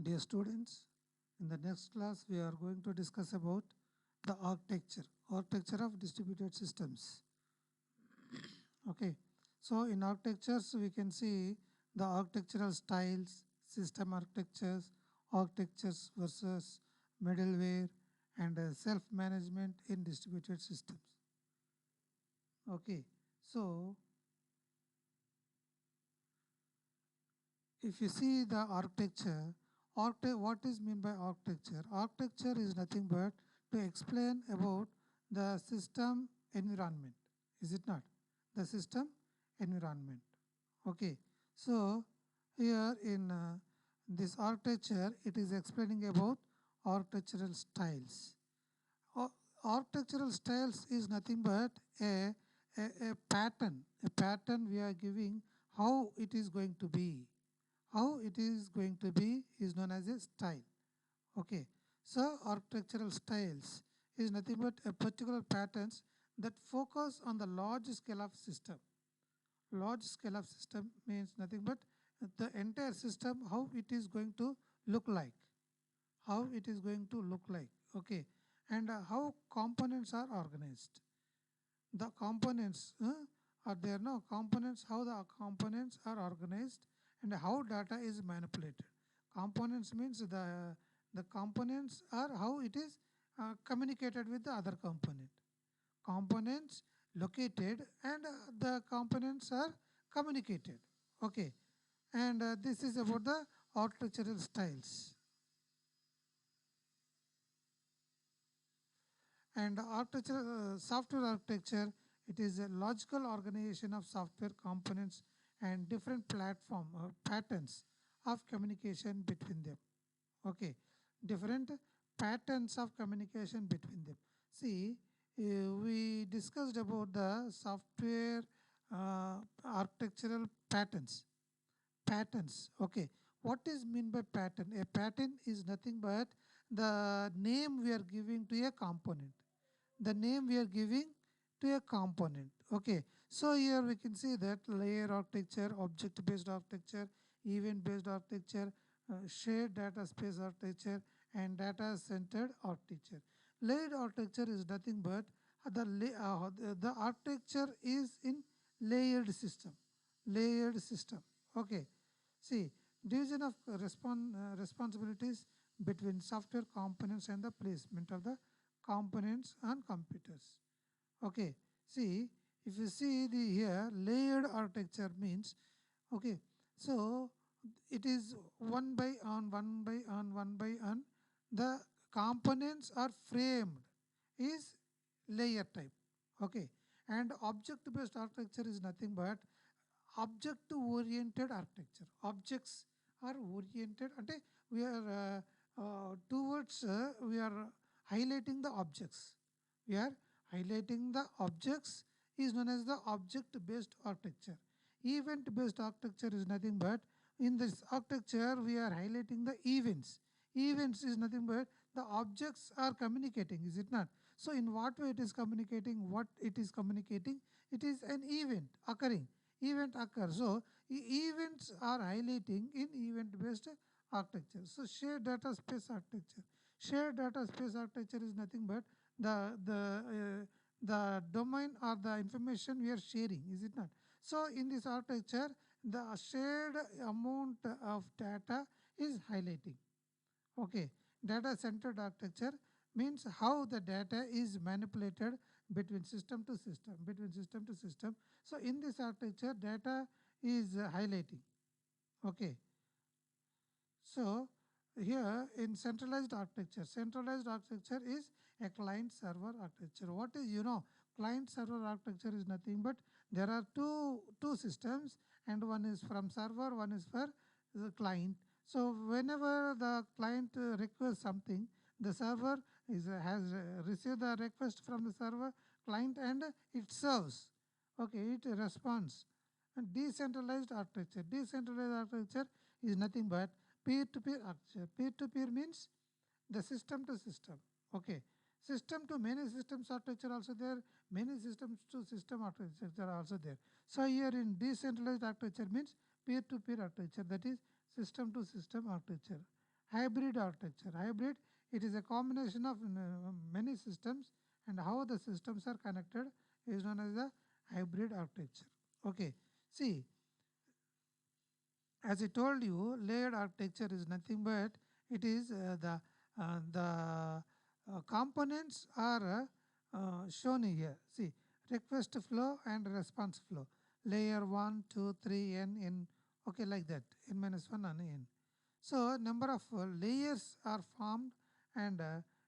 Dear students, in the next class we are going to discuss about the architecture of distributed systems. Okay, so in architectures we can see the architectural styles, system architectures versus middleware and self-management in distributed systems. Okay, so if you see the architecture, what is meant by architecture? Architecture is nothing but to explain about the system environment. Is it not? The system environment. Okay. So here in this architecture, it is explaining about architectural styles. Architectural styles is nothing but a pattern. A pattern we are giving how it is going to be. How it is going to be is known as a style. Okay. So architectural styles is nothing but a particular patterns that focus on the large scale of system. Large scale of system means nothing but the entire system, how it is going to look like. How it is going to look like. Okay. And how components are organized. The components are there no components, how the components are organized and how data is manipulated. Components means the components are how it is communicated with the other component. Components located and the components are communicated. Okay, and this is about the architectural styles. And architecture, software architecture, it is a logical organization of software components and different platform or patterns of communication between them. Okay, different patterns of communication between them. See, we discussed about the software architectural patterns. Patterns. Okay, what is mean by pattern? A pattern is nothing but the name we are giving to a component. The name we are giving to a component. Okay, so here we can see that layer architecture, object based architecture, event based architecture, shared data space architecture and data centered architecture. Layered architecture is nothing but the architecture is in layered system. Layered system. Okay, see, division of responsibilities between software components and the placement of the components on computers. Okay, see, if you see the here layered architecture means, okay, so it is one by one. The components are framed is layer type. Okay, and object based architecture is nothing but object oriented architecture. Objects are oriented and we are towards we are highlighting the objects. We are highlighting the objects is known as the object based architecture. Event based architecture is nothing but in this architecture we are highlighting the events. Events is nothing but the objects are communicating, is it not? So in what way it is communicating? What it is communicating? It is an event occurring. Event occurs. So events are highlighting in event based architecture. So shared data space architecture. Shared data space architecture is nothing but the domain or the information we are sharing, is it not? So in this architecture, the shared amount of data is highlighting. Okay, data centered architecture means how the data is manipulated between system to system, between system to system. So in this architecture, data is highlighting. Okay, so here in centralized architecture is a client server architecture. What is client server architecture is nothing but there are two systems and one is from server, one is for the client. So whenever the client requests something, the server has received the request from the server client and it serves. Okay, it responds. And decentralized architecture. Decentralized architecture is nothing but peer-to-peer architecture. Peer-to-peer means the system to system. Okay. System to many systems architecture also there. Many systems to system architecture are also there. So here in decentralized architecture means peer-to-peer architecture, that is system to system architecture. Hybrid architecture. Hybrid, it is a combination of many systems, and how the systems are connected is known as the hybrid architecture. Okay, see, as I told you, layered architecture is nothing but it is the components are shown here. See, request flow and response flow. Layer 1, 2, 3, n, okay, like that, n minus 1 and n. So, number of layers are formed, and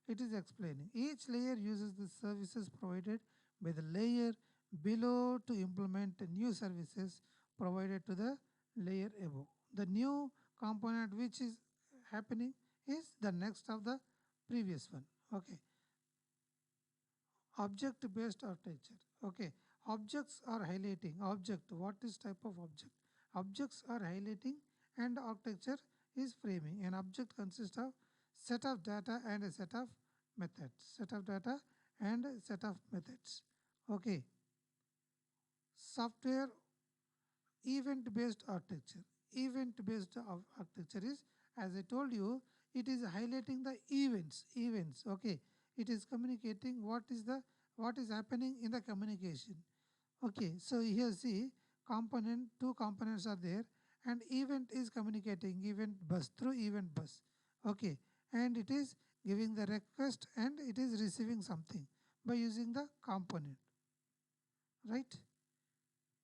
it is explaining. Each layer uses the services provided by the layer below to implement new services provided to the layer above. The new component which is happening is the next of the previous one. Okay. Object based architecture. Okay. Objects are highlighting. Object, what is type of object? Objects are highlighting, and architecture is framing. An object consists of set of data and a set of methods. Set of data and a set of methods. Okay. Software event based architecture. Event based architecture is, as I told you, it is highlighting the events. Okay, it is communicating what is happening in the communication. Okay, so here see, two components are there, and event is communicating event bus through event bus. Okay, and it is giving the request and it is receiving something by using the component, right?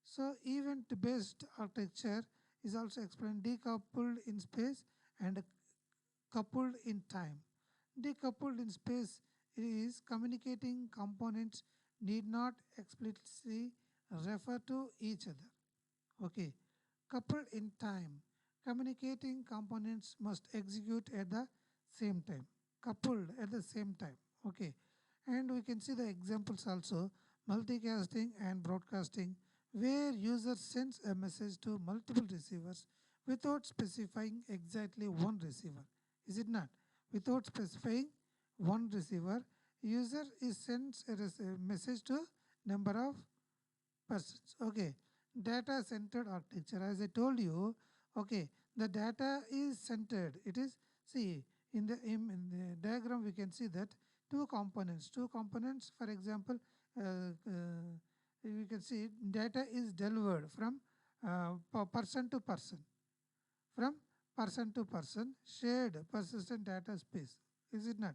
So event-based architecture is also explained decoupled in space and coupled in time. Decoupled in space is communicating components need not explicitly refer to each other. Okay. Coupled in time. Communicating components must execute at the same time. Coupled at the same time. Okay. And we can see the examples also, multicasting and broadcasting, where user sends a message to multiple receivers without specifying exactly one receiver. Is it not? Without specifying one receiver, user is sends a message to number of persons. Okay. Data centered architecture. As I told you, okay, the data is centered. It is, see, in the diagram we can see that two components. Two components, for example, we can see data is delivered from person to person. From person to person, shared persistent data space. Is it not?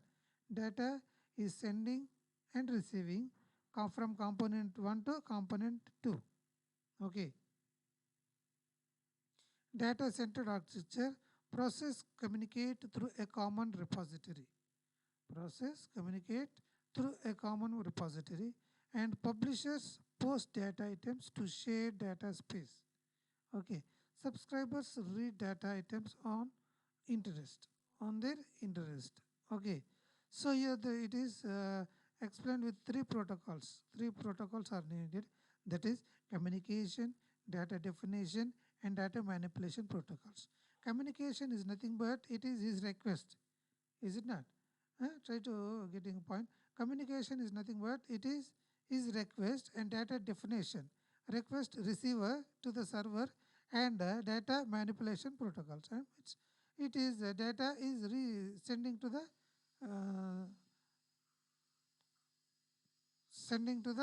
Data is sending and receiving from component 1 to component 2. Okay. Data centered architecture, process communicate through a common repository. Process communicate through a common repository, and publishers post data items to shared data space. Okay. Subscribers read data items on their interest. Okay. So here it is explained with three protocols. Three protocols are needed. That is communication, data definition, and data manipulation protocols. Communication is nothing but it is his request. Is it not? Try to getting a point. Communication is nothing but it is his request and data definition. Request receiver to the server, and data manipulation protocols. It is data is sending to the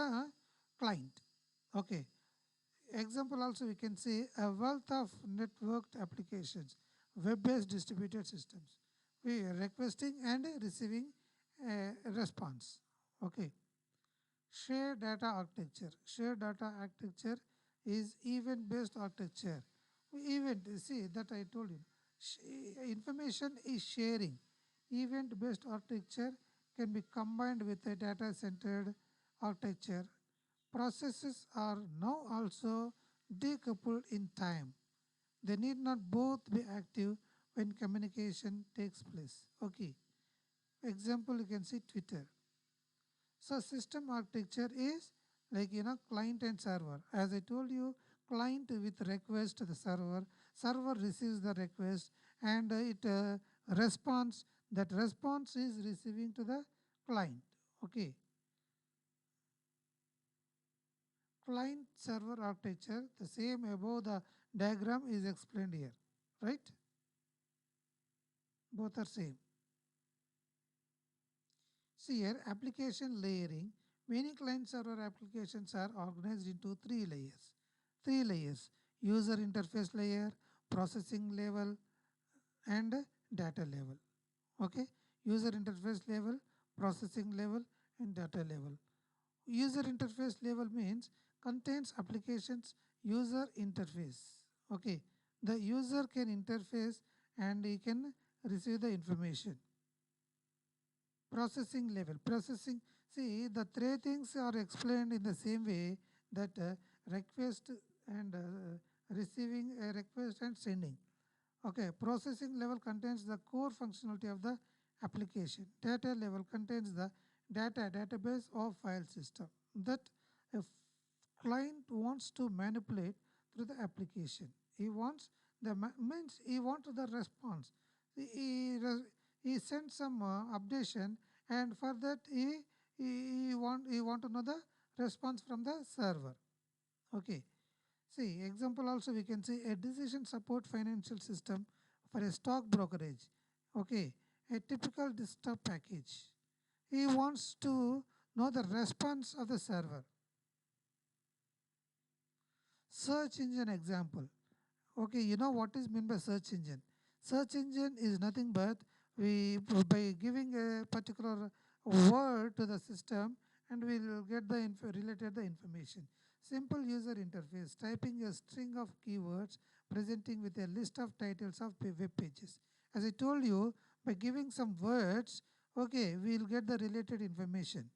uh, client. Okay. Example also we can see a wealth of networked applications, web-based distributed systems. We are requesting and receiving a response. Okay. Shared data architecture. Shared data architecture is event-based architecture. Event, see that I told you. Information is sharing. Event-based architecture can be combined with a data-centered architecture. Processes are now also decoupled in time. They need not both be active when communication takes place. Okay. Example, you can see Twitter. So system architecture is like client and server. As I told you, client with request to the server, server receives the request, and it responds. That response is receiving to the client. Okay. Client server architecture, the same above the diagram is explained here, right? Both are same. See here, application layering. Many client server applications are organized into three layers. Three layers: user interface layer, processing level, and data level. Okay, user interface level, processing level, and data level. User interface level means contains applications user interface. Okay, the user can interface and he can receive the information. Processing level, processing, see, the three things are explained in the same way, that request and receiving a request and sending. Okay, processing level contains the core functionality of the application. Data level contains the database or file system that a client wants to manipulate through the application. He wants the means he wants the response. He sends some updation, and for that he want to know the response from the server. Okay. See, example also we can see a decision support financial system for a stock brokerage. Okay, a typical desktop package. He wants to know the response of the server. Search engine example. Okay, you know what is meant by search engine? Search engine is nothing but we by giving a particular word to the system, and we will get the related the information. Simple user interface, typing a string of keywords presenting with a list of titles of web pages. As I told you, by giving some words, okay, we will get the related information.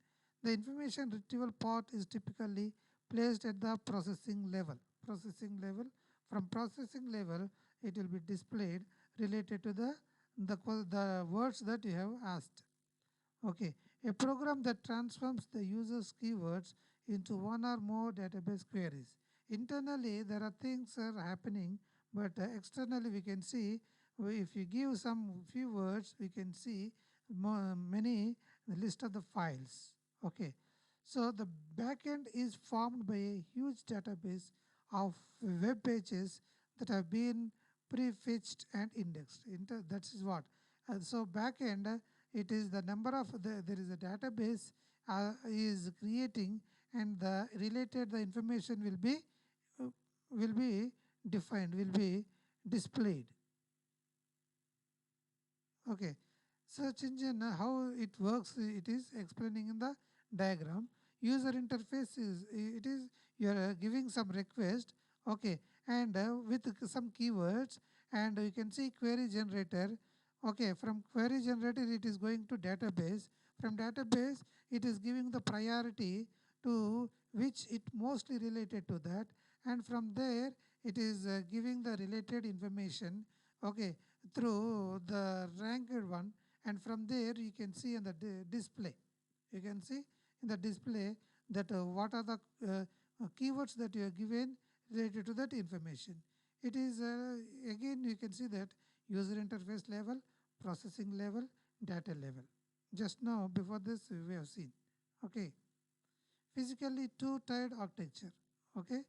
The information retrieval part is typically placed at the processing level. Processing level. From processing level, it will be displayed related to the words that you have asked. Okay, a program that transforms the user's keywords into one or more database queries. Internally, there are things are happening, but externally we can see, if you give some few words, we can see many the list of the files. Okay, so the backend is formed by a huge database of web pages that have been prefetched and indexed. That is what. So backend, it is the number of there is a database is creating, and the related the information uh, will be defined, will be displayed. Okay, search engine, how it works, it is explaining in the diagram. User interface is, it is you are giving some request. Okay, and with some keywords, and you can see query generator. Okay, from query generator it is going to database. From database it is giving the priority to which it mostly related to that, and from there it is giving the related information. Okay, through the ranked one, and from there you can see in the display, you can see in the display that what are the keywords that you are given related to that information. It is again you can see that user interface level, processing level, data level. Just now before this we have seen. Okay, physically two-tiered architecture. Okay,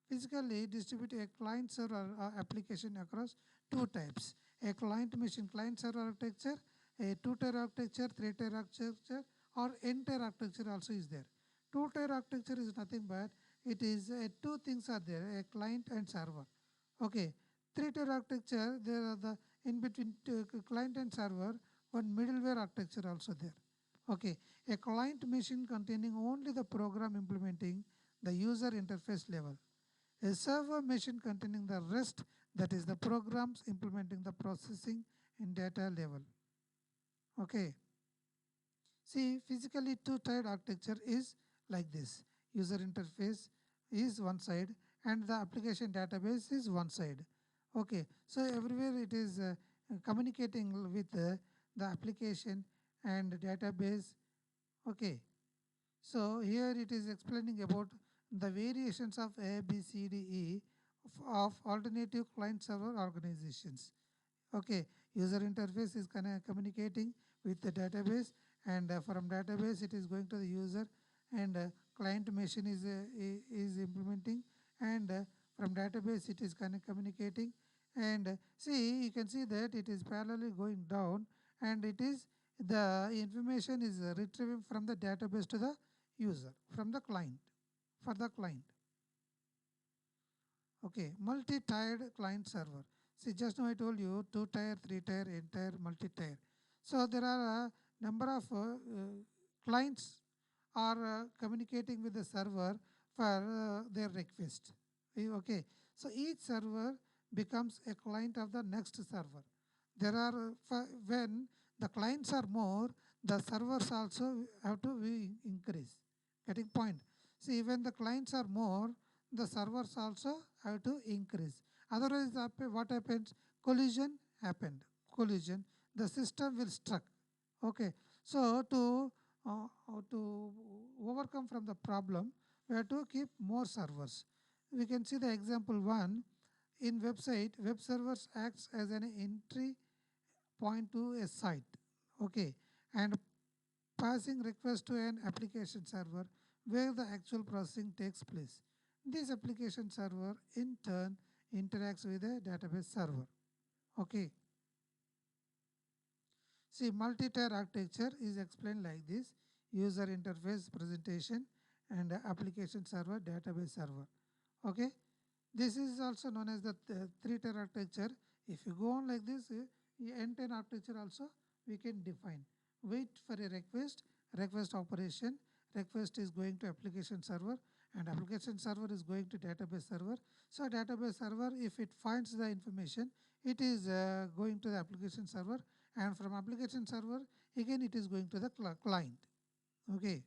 physically distribute a client server application across two types: a client machine client server architecture, a two-tier architecture, three-tier architecture, or n-tier architecture also is there. Two-tier architecture is nothing but it is two things are there: a client and server. Okay, three-tier architecture, there are the in between client and server, one middleware architecture also there. Okay, a client machine containing only the program implementing the user interface level. A server machine containing the rest, that is the programs implementing the processing and data level. Okay. See, physically two-tiered architecture is like this. User interface is one side and the application database is one side. Okay, so everywhere it is communicating with the application and database. Okay, so here it is explaining about the variations of A, B, C, D, E of alternative client server organizations. Okay, user interface is communicating with the database, and from database it is going to the user, and client machine is implementing, and from database it is communicating, And see, you can see that it is parallelly going down, and it is the information is retrieving from the database to the user, from the client, for the client. Okay, multi-tiered client server. See, just now I told you 2-tier, 3-tier, entire, multi-tier. So there are a number of clients are communicating with the server for their request. Okay, so each server becomes a client of the next server. There are when the clients are more, the servers also have to be increase. Getting point. See, when the clients are more, the servers also have to increase. Otherwise, what happens? Collision happened. Collision. The system will stuck. Okay. So to overcome from the problem, we have to keep more servers. We can see the example one. In website, web servers acts as an entry point to a site. Okay. And passing request to an application server where the actual processing takes place. This application server in turn interacts with a database server. Okay. See, multi-tier architecture is explained like this: user interface, presentation, and application server, database server. Okay. This is also known as the 3-tier architecture. If you go on like this, N10 architecture also we can define. Wait for a request, request operation, request is going to application server, and application server is going to database server. So database server, if it finds the information, it is going to the application server, and from application server, again it is going to the client. Okay.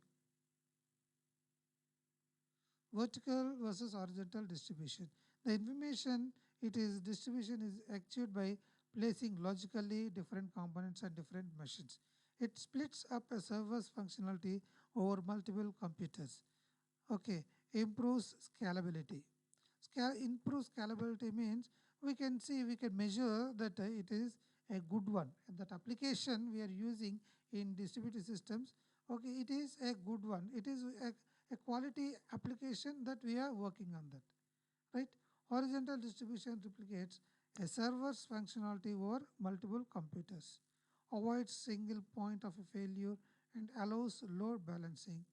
Vertical versus horizontal distribution. The information it is distribution is achieved by placing logically different components on different machines. It splits up a server's functionality over multiple computers. Okay, improves scalability. Improves scalability means we can measure that it is a good one. That application we are using in distributed systems, okay, it is a good one. It is a quality application that we are working on that, right? Horizontal distribution replicates a server's functionality over multiple computers, avoids single point of a failure, and allows load balancing,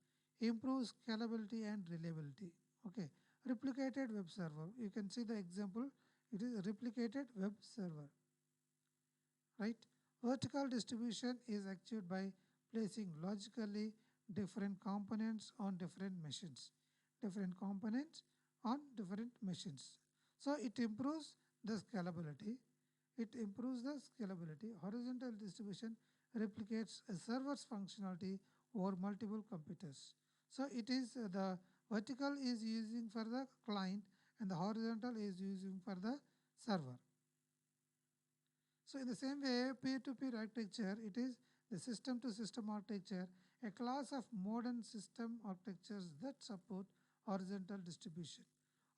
improves scalability and reliability. Okay, replicated web server. You can see the example. It is a replicated web server, right? Vertical distribution is achieved by placing logically different components on different machines. Different components on different machines. So it improves the scalability. It improves the scalability. Horizontal distribution replicates a server's functionality over multiple computers. So it is the vertical is using for the client and the horizontal is using for the server. So in the same way, peer-to-peer architecture, it is the system-to-system architecture, a class of modern system architectures that support horizontal distribution,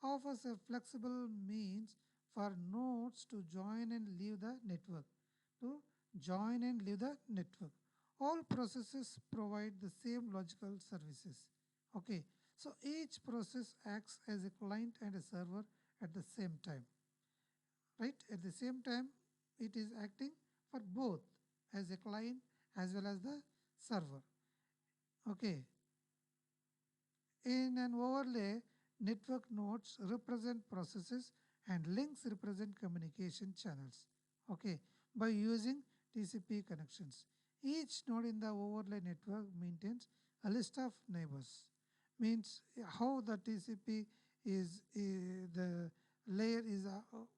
offers a flexible means for nodes to join and leave the network. To join and leave the network. All processes provide the same logical services. Okay, so each process acts as a client and a server at the same time, right? At the same time, it is acting for both as a client as well as the server. Okay. In an overlay, network nodes represent processes and links represent communication channels. Okay. By using TCP connections. Each node in the overlay network maintains a list of neighbors. Means how the TCP is the layer is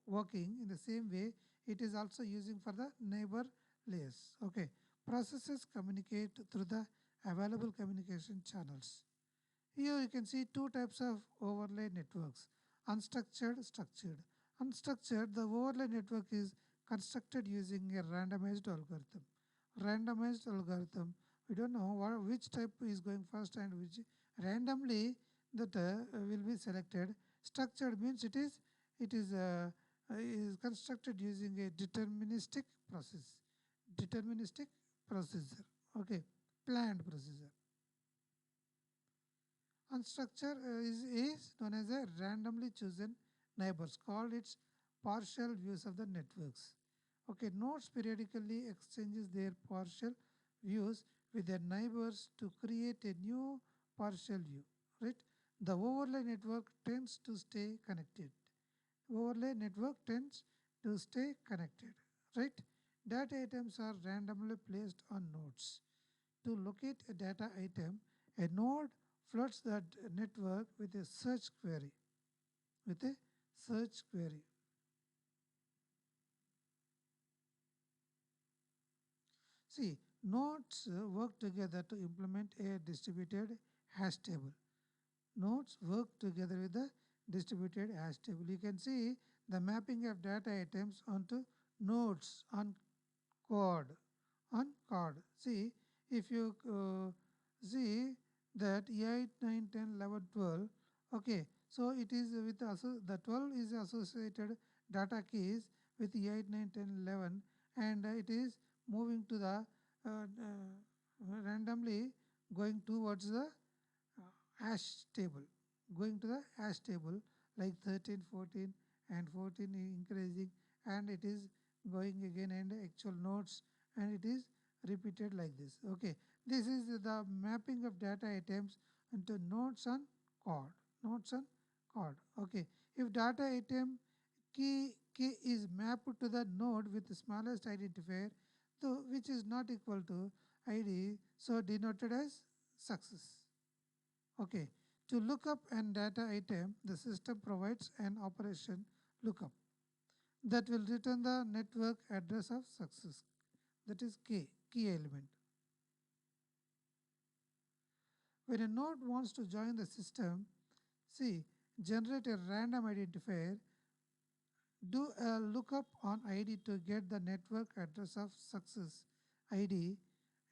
working in the same way it is also using for the neighbor layers. Okay. Processes communicate through the available communication channels. Here you can see two types of overlay networks: unstructured, structured. Unstructured, the overlay network is constructed using a randomized algorithm. Randomized algorithm, we don't know which type is going first and which randomly that will be selected. Structured means it is constructed using a deterministic process. Deterministic procedure. Okay, planned procedure. Unstructured is known as a randomly chosen neighbors, called its partial views of the networks. Okay, nodes periodically exchanges their partial views with their neighbors to create a new partial view, right? The overlay network tends to stay connected. Overlay network tends to stay connected, right? Data items are randomly placed on nodes. To locate a data item, a node floods that network with a search query. With a search query. See, nodes work together to implement a distributed hash table. Nodes work together with the distributed hash table. You can see the mapping of data items onto nodes on code. On code. See, if you see that 8, 9, 10, 11, 12, okay, so it is with the 12 is associated data keys with 8, 9, 10, 11, and it is moving to the randomly going towards the hash table, going to the hash table like 13, 14, and 14 increasing, and it is going again and actual nodes, and it is repeated like this. Okay, this is the mapping of data items into nodes on code. Nodes on code. Okay, if data item key is mapped to the node with the smallest identifier, so which is not equal to id, so denoted as success. Okay, to look up an data item, the system provides an operation lookup that will return the network address of success. That is key element. When a node wants to join the system, see, generate a random identifier, do a lookup on ID to get the network address of success ID,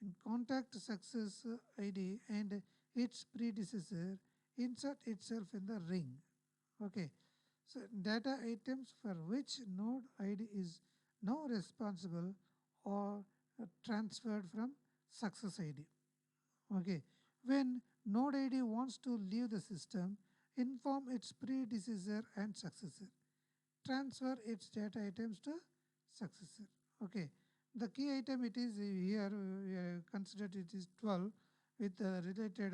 and contact success ID and its predecessor, insert itself in the ring. Okay, so data items for which node ID is now responsible or transferred from success ID. Okay, when node ID wants to leave the system, inform its predecessor and successor. Transfer its data items to successor. Okay, the key item it is here we considered it is 12 with related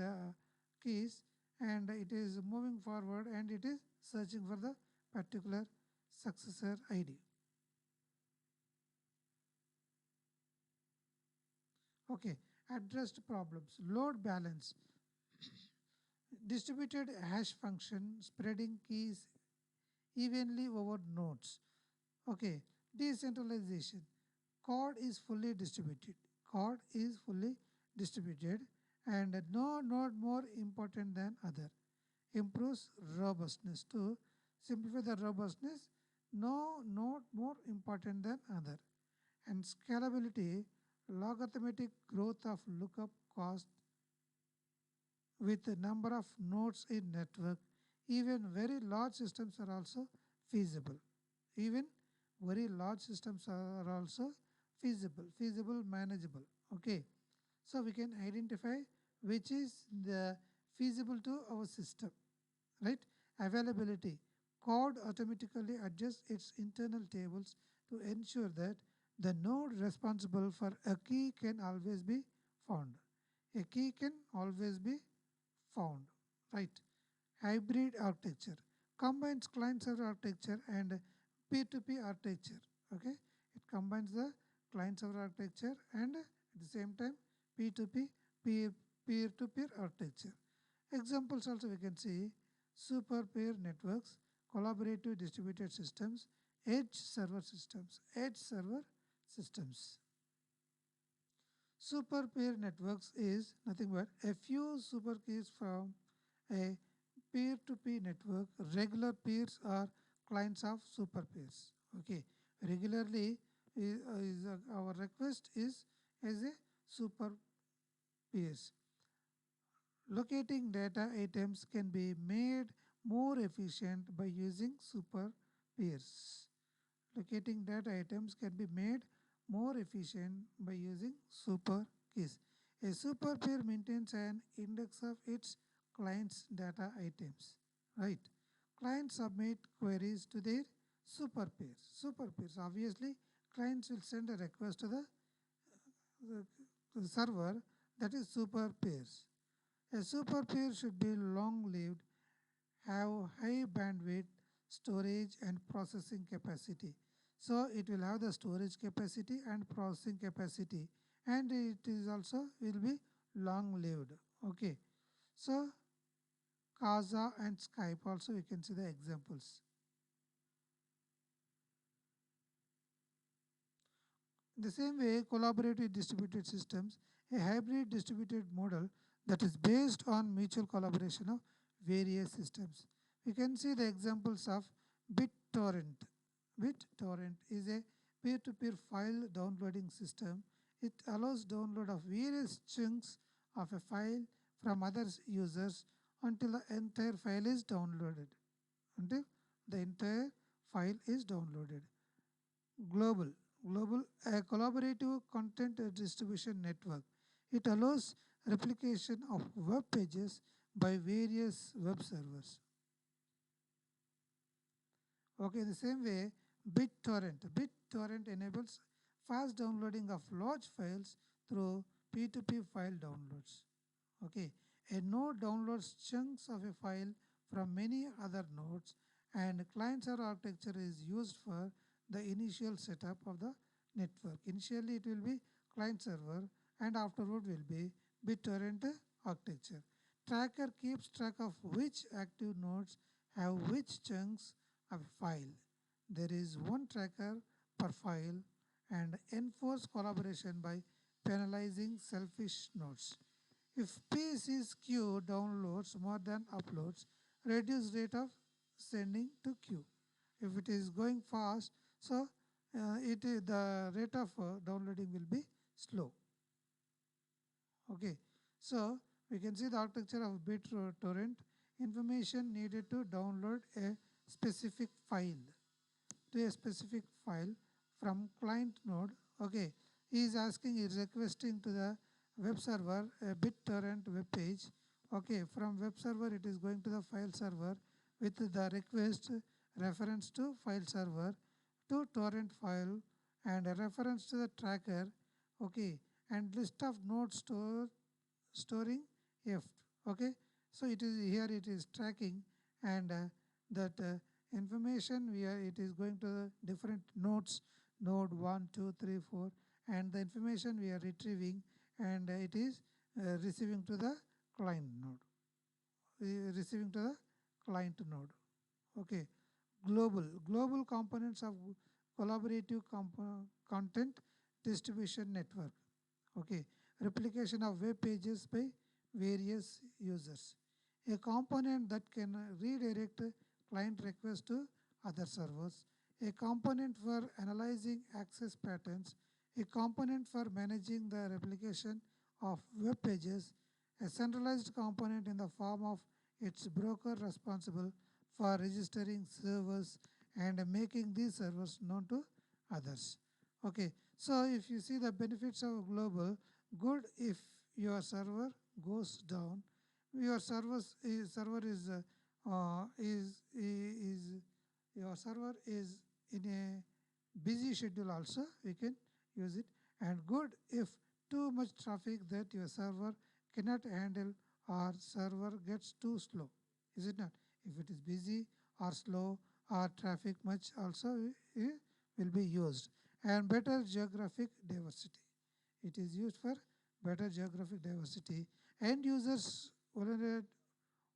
keys, and it is moving forward and it is searching for the particular successor ID. Okay, addressed problems. Load balance. Distributed hash function spreading keys evenly over nodes. Okay, decentralization. Code is fully distributed. Code is fully distributed, and no node more important than other. Improves robustness. To simplify the robustness, no node more important than other. And scalability, logarithmic growth of lookup cost with the number of nodes in network. Even very large systems are also feasible. Even very large systems are also feasible, manageable. Okay, so we can identify which is the feasible to our system, right? Availability. Code automatically adjusts its internal tables to ensure that the node responsible for a key can always be found. A key can always be found, right? Hybrid architecture combines client-server architecture and P2P architecture. Okay, it combines the client-server architecture and at the same time P2P peer-to-peer architecture. Examples also we can see super peer networks, collaborative distributed systems, edge server systems. Super peer networks is nothing but a few super keys from a peer-to-peer network. Regular peers are clients of super peers. Okay, regularly our request is as a super peers. Locating data items can be made more efficient by using super peers. Locating data items can be made more efficient by using super keys. A super peer maintains an index of its client's data items, right? Clients submit queries to their Super pairs. Super pairs. Obviously, clients will send a request to the, the server, that is super pairs. A super pair should be long lived, have high bandwidth, storage and processing capacity. So it will have the storage capacity and processing capacity, and it is also will be long lived. Okay. So Casa and Skype also we can see the examples. In the same way, collaborative distributed systems, a hybrid distributed model that is based on mutual collaboration of various systems. We can see the examples of BitTorrent. BitTorrent is a peer-to-peer file downloading system. It allows download of various chunks of a file from other users until the entire file is downloaded. Until the entire file is downloaded. Global. Global, a collaborative content distribution network. It allows replication of web pages by various web servers. Okay, the same way, BitTorrent. BitTorrent enables fast downloading of large files through P2P file downloads. Okay, a node downloads chunks of a file from many other nodes, and client-server architecture is used for the initial setup of the network. Initially, it will be client-server, and afterward will be BitTorrent architecture. Tracker keeps track of which active nodes have which chunks of a file. There is one tracker per file and enforce collaboration by penalizing selfish nodes. If PC's queue downloads more than uploads, reduce rate of sending to queue. If it is going fast, so the rate of downloading will be slow. Okay, so we can see the architecture of BitTorrent. Information needed to download a specific file to a specific file from client node. Okay, he is asking, he is requesting to the web server a BitTorrent web page. Okay, from web server it is going to the file server with the request reference to file server to torrent file and a reference to the tracker. Okay, and list of nodes storing F. Okay, so it is here it is tracking, and that information we are it is going to the different nodes, node 1 2 3 4, and the information we are retrieving, and it is receiving to the client node, receiving to the client node. Okay, global components of collaborative content distribution network. Okay, replication of web pages by various users. A component that can redirect client requests to other servers. A component for analyzing access patterns. A component for managing the replication of web pages. A centralized component in the form of its broker responsible for registering servers and making these servers known to others. Okay, so if you see the benefits of global, good if your server goes down, your server is your server is in a busy schedule also we can use it, and good if too much traffic that your server cannot handle or server gets too slow, is it not? If it is busy or slow or traffic much also will be used. And better geographic diversity, it is used for better geographic diversity. End users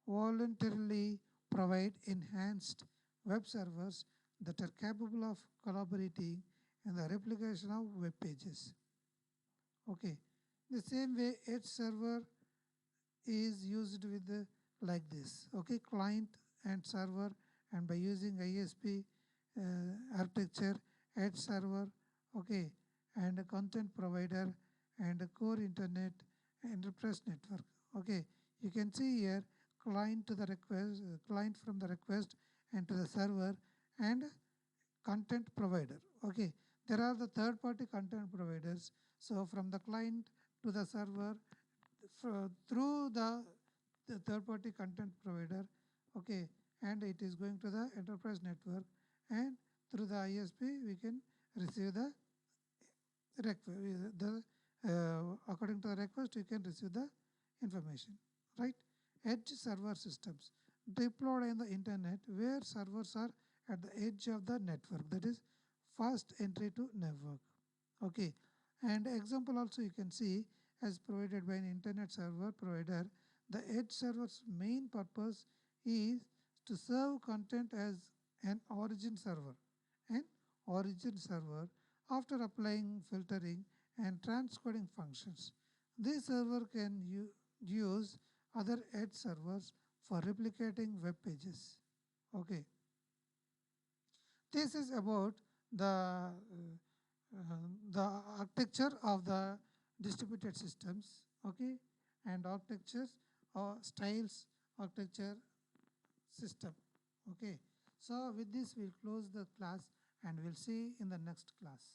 voluntarily provide enhanced web servers that are capable of collaborating in the replication of web pages. Okay, the same way edge server is used with like this. Okay, client and server, and by using ISP architecture, edge server, okay, and a content provider and a core internet enterprise network. Okay, you can see here client to the request, client from the request and to the server, and content provider. Okay, there are the third party content providers. So from the client to the server through the third party content provider. Okay, and it is going to the enterprise network, and through the ISP we can receive the according to the request, you can receive the information, right? Edge server systems deployed in the internet where servers are at the edge of the network, that is fast entry to network. Okay, and example also you can see as provided by an internet server provider. The edge server's main purpose is to serve content as an origin server. An origin server after applying filtering and transcoding functions. This server can use other edge servers for replicating web pages. Okay, this is about the architecture of the distributed systems. Okay, and architectures or styles architecture system. Okay, so with this we'll close the class and we'll see in the next class.